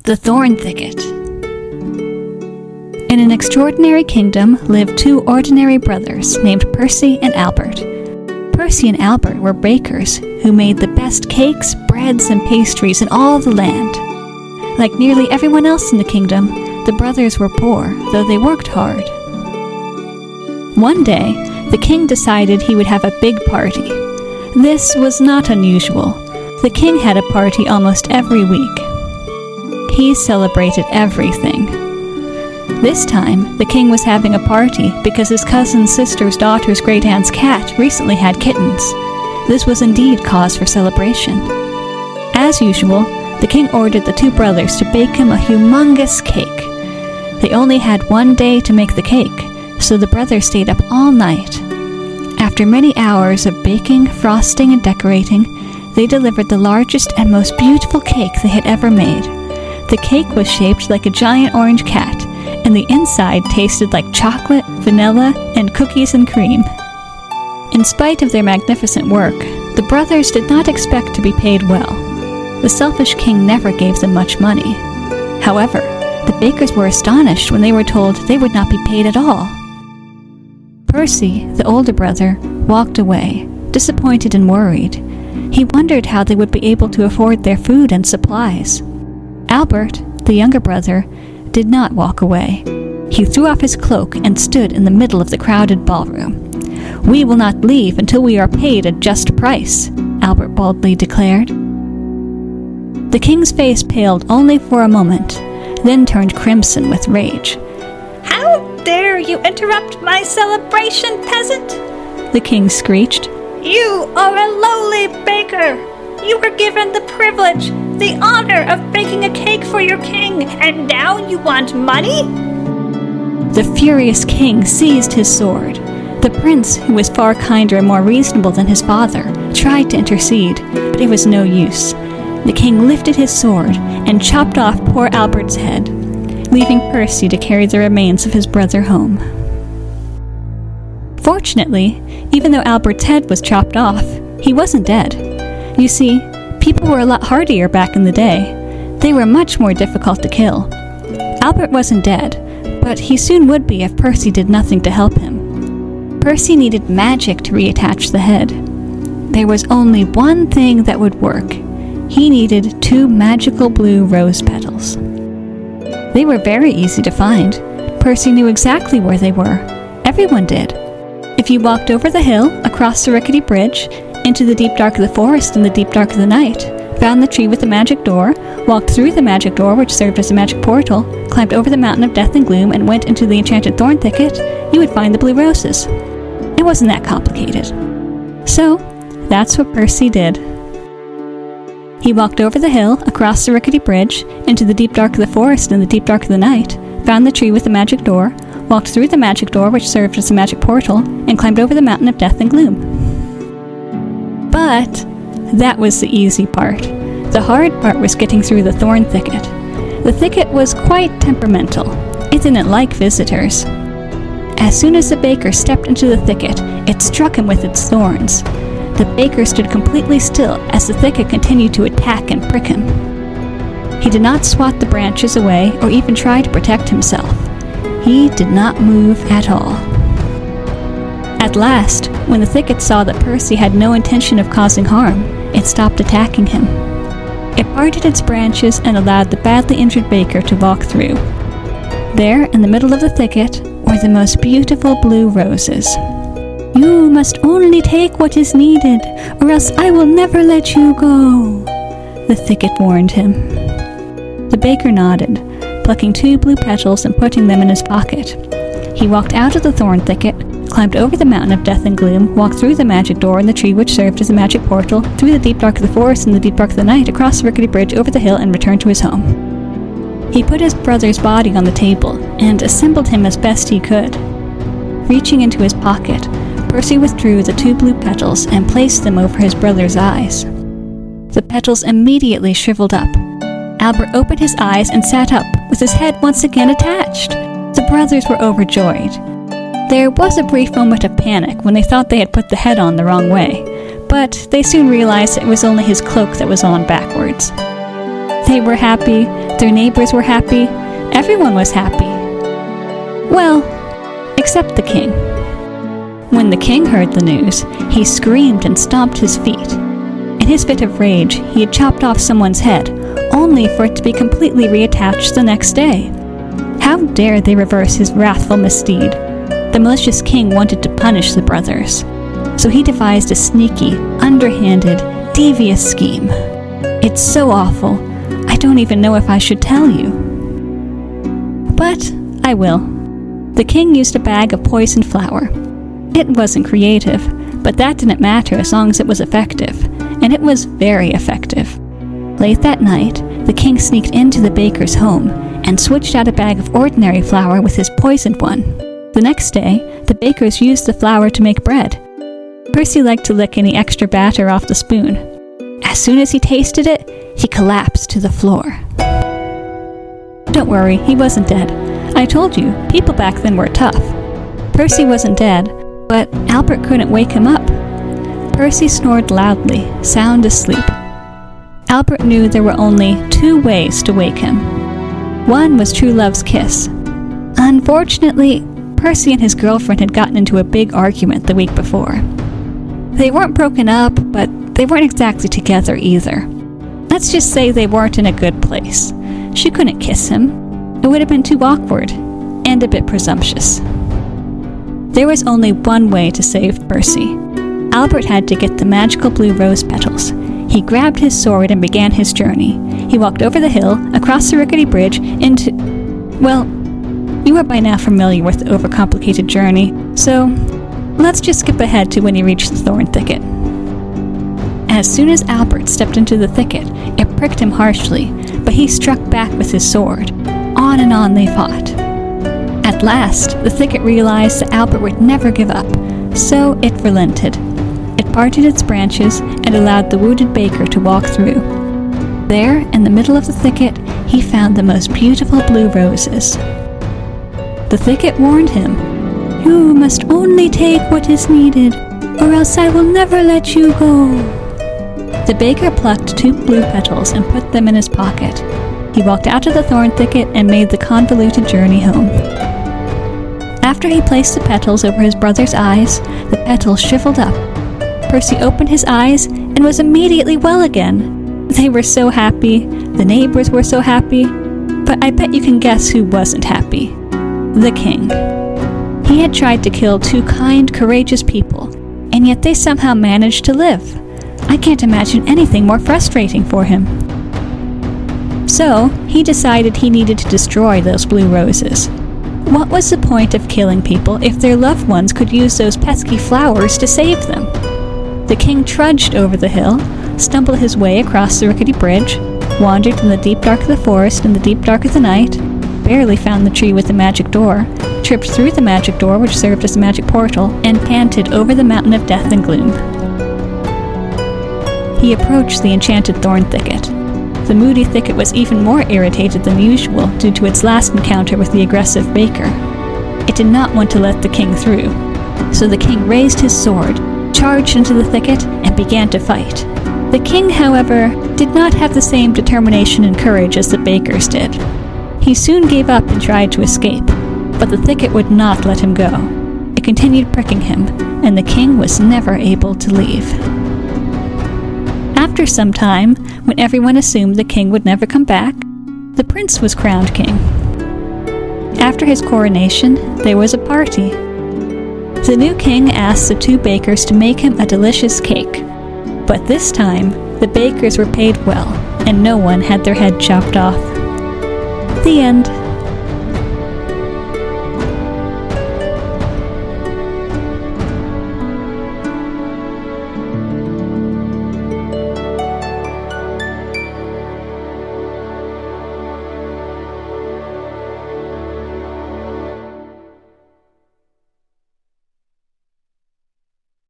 The Thorn Thicket. In an extraordinary kingdom lived two ordinary brothers named Percy and Albert. Percy and Albert were bakers who made the best cakes, breads, and pastries in all the land. Like nearly everyone else in the kingdom, the brothers were poor, though they worked hard. One day, the king decided he would have a big party. This was not unusual. The king had a party almost every week. He celebrated everything. This time, the king was having a party because his cousin's sister's daughter's great-aunt's cat recently had kittens. This was indeed cause for celebration. As usual, the king ordered the two brothers to bake him a humongous cake. They only had one day to make the cake, so the brothers stayed up all night. After many hours of baking, frosting, and decorating, they delivered the largest and most beautiful cake they had ever made. The cake was shaped like a giant orange cat, and the inside tasted like chocolate, vanilla, and cookies and cream. In spite of their magnificent work, the brothers did not expect to be paid well. The selfish king never gave them much money. However, the bakers were astonished when they were told they would not be paid at all. Percy, the older brother, walked away, disappointed and worried. He wondered how they would be able to afford their food and supplies. Albert, the younger brother, did not walk away. He threw off his cloak and stood in the middle of the crowded ballroom. "We will not leave until we are paid a just price," Albert boldly declared. The king's face paled only for a moment, then turned crimson with rage. "How dare you interrupt my celebration, peasant?" the king screeched. "You are a lowly baker. You were given the privilege, the honor of baking a cake for your king, and now you want money?" The furious king seized his sword. The prince, who was far kinder and more reasonable than his father, tried to intercede, but it was no use. The king lifted his sword and chopped off poor Albert's head, leaving Percy to carry the remains of his brother home. Fortunately, even though Albert's head was chopped off, he wasn't dead. You see, people were a lot hardier back in the day. They were much more difficult to kill. Albert wasn't dead, but he soon would be if Percy did nothing to help him. Percy needed magic to reattach the head. There was only one thing that would work. He needed 2 magical blue rose petals. They were very easy to find. Percy knew exactly where they were. Everyone did. If you walked over the hill, across the rickety bridge, into the deep dark of the forest in the deep dark of the night, found the tree with the magic door, walked through the magic door which served as a magic portal, climbed over the mountain of death and gloom, and went into the enchanted thorn thicket, you would find the blue roses. It wasn't that complicated. So, that's what Percy did. He walked over the hill, across the rickety bridge, into the deep dark of the forest in the deep dark of the night, found the tree with the magic door, walked through the magic door which served as a magic portal, and climbed over the mountain of death and gloom. But that was the easy part. The hard part was getting through the thorn thicket. The thicket was quite temperamental. It didn't like visitors. As soon as the baker stepped into the thicket, it struck him with its thorns. The baker stood completely still as the thicket continued to attack and prick him. He did not swat the branches away or even try to protect himself. He did not move at all. At last, when the thicket saw that Percy had no intention of causing harm, it stopped attacking him. It parted its branches and allowed the badly injured baker to walk through. There, in the middle of the thicket, were the most beautiful blue roses. "You must only take what is needed, or else I will never let you go," the thicket warned him. The baker nodded, plucking 2 blue petals and putting them in his pocket. He walked out of the thorn thicket, climbed over the mountain of death and gloom, walked through the magic door in the tree which served as a magic portal, through the deep dark of the forest and the deep dark of the night, across the rickety bridge, over the hill, and returned to his home. He put his brother's body on the table and assembled him as best he could. Reaching into his pocket, Percy withdrew the 2 blue petals and placed them over his brother's eyes. The petals immediately shriveled up. Albert opened his eyes and sat up, with his head once again attached. The brothers were overjoyed. There was a brief moment of panic when they thought they had put the head on the wrong way, but they soon realized it was only his cloak that was on backwards. They were happy, their neighbors were happy, everyone was happy. Well, except the king. When the king heard the news, he screamed and stomped his feet. In his fit of rage, he had chopped off someone's head, only for it to be completely reattached the next day. How dare they reverse his wrathful misdeed? The malicious king wanted to punish the brothers, so he devised a sneaky, underhanded, devious scheme. It's so awful, I don't even know if I should tell you. But I will. The king used a bag of poisoned flour. It wasn't creative, but that didn't matter as long as it was effective, and it was very effective. Late that night, the king sneaked into the baker's home and switched out a bag of ordinary flour with his poisoned one. The next day, the bakers used the flour to make bread. Percy liked to lick any extra batter off the spoon. As soon as he tasted it, he collapsed to the floor. Don't worry, he wasn't dead. I told you, people back then were tough. Percy wasn't dead, but Albert couldn't wake him up. Percy snored loudly, sound asleep. Albert knew there were only 2 ways to wake him. One was true love's kiss. Unfortunately, Percy and his girlfriend had gotten into a big argument the week before. They weren't broken up, but they weren't exactly together either. Let's just say they weren't in a good place. She couldn't kiss him. It would have been too awkward, and a bit presumptuous. There was only one way to save Percy. Albert had to get the magical blue rose petals. He grabbed his sword and began his journey. He walked over the hill, across the rickety bridge, into... Well, you are by now familiar with the overcomplicated journey, so let's just skip ahead to when he reached the Thorn Thicket. As soon as Albert stepped into the thicket, it pricked him harshly, but he struck back with his sword. On and on they fought. At last, the thicket realized that Albert would never give up, so it relented. It parted its branches and allowed the wounded baker to walk through. There, in the middle of the thicket, he found the most beautiful blue roses. The thicket warned him, "You must only take what is needed, or else I will never let you go." The baker plucked 2 blue petals and put them in his pocket. He walked out of the thorn thicket and made the convoluted journey home. After he placed the petals over his brother's eyes, the petals shriveled up. Percy opened his eyes and was immediately well again. They were so happy, the neighbors were so happy, but I bet you can guess who wasn't happy. The king. He had tried to kill 2 kind, courageous people, and yet they somehow managed to live. I can't imagine anything more frustrating for him. So, he decided he needed to destroy those blue roses. What was the point of killing people if their loved ones could use those pesky flowers to save them? The king trudged over the hill, stumbled his way across the rickety bridge, wandered in the deep dark of the forest in the deep dark of the night, barely found the tree with the magic door, tripped through the magic door which served as a magic portal, and panted over the mountain of death and gloom. He approached the enchanted thorn thicket. The moody thicket was even more irritated than usual due to its last encounter with the aggressive baker. It did not want to let the king through, so the king raised his sword, charged into the thicket, and began to fight. The king, however, did not have the same determination and courage as the bakers did. He soon gave up and tried to escape, but the thicket would not let him go. It continued pricking him, and the king was never able to leave. After some time, when everyone assumed the king would never come back, the prince was crowned king. After his coronation, there was a party. The new king asked the 2 bakers to make him a delicious cake, but this time, the bakers were paid well, and no one had their head chopped off. The end.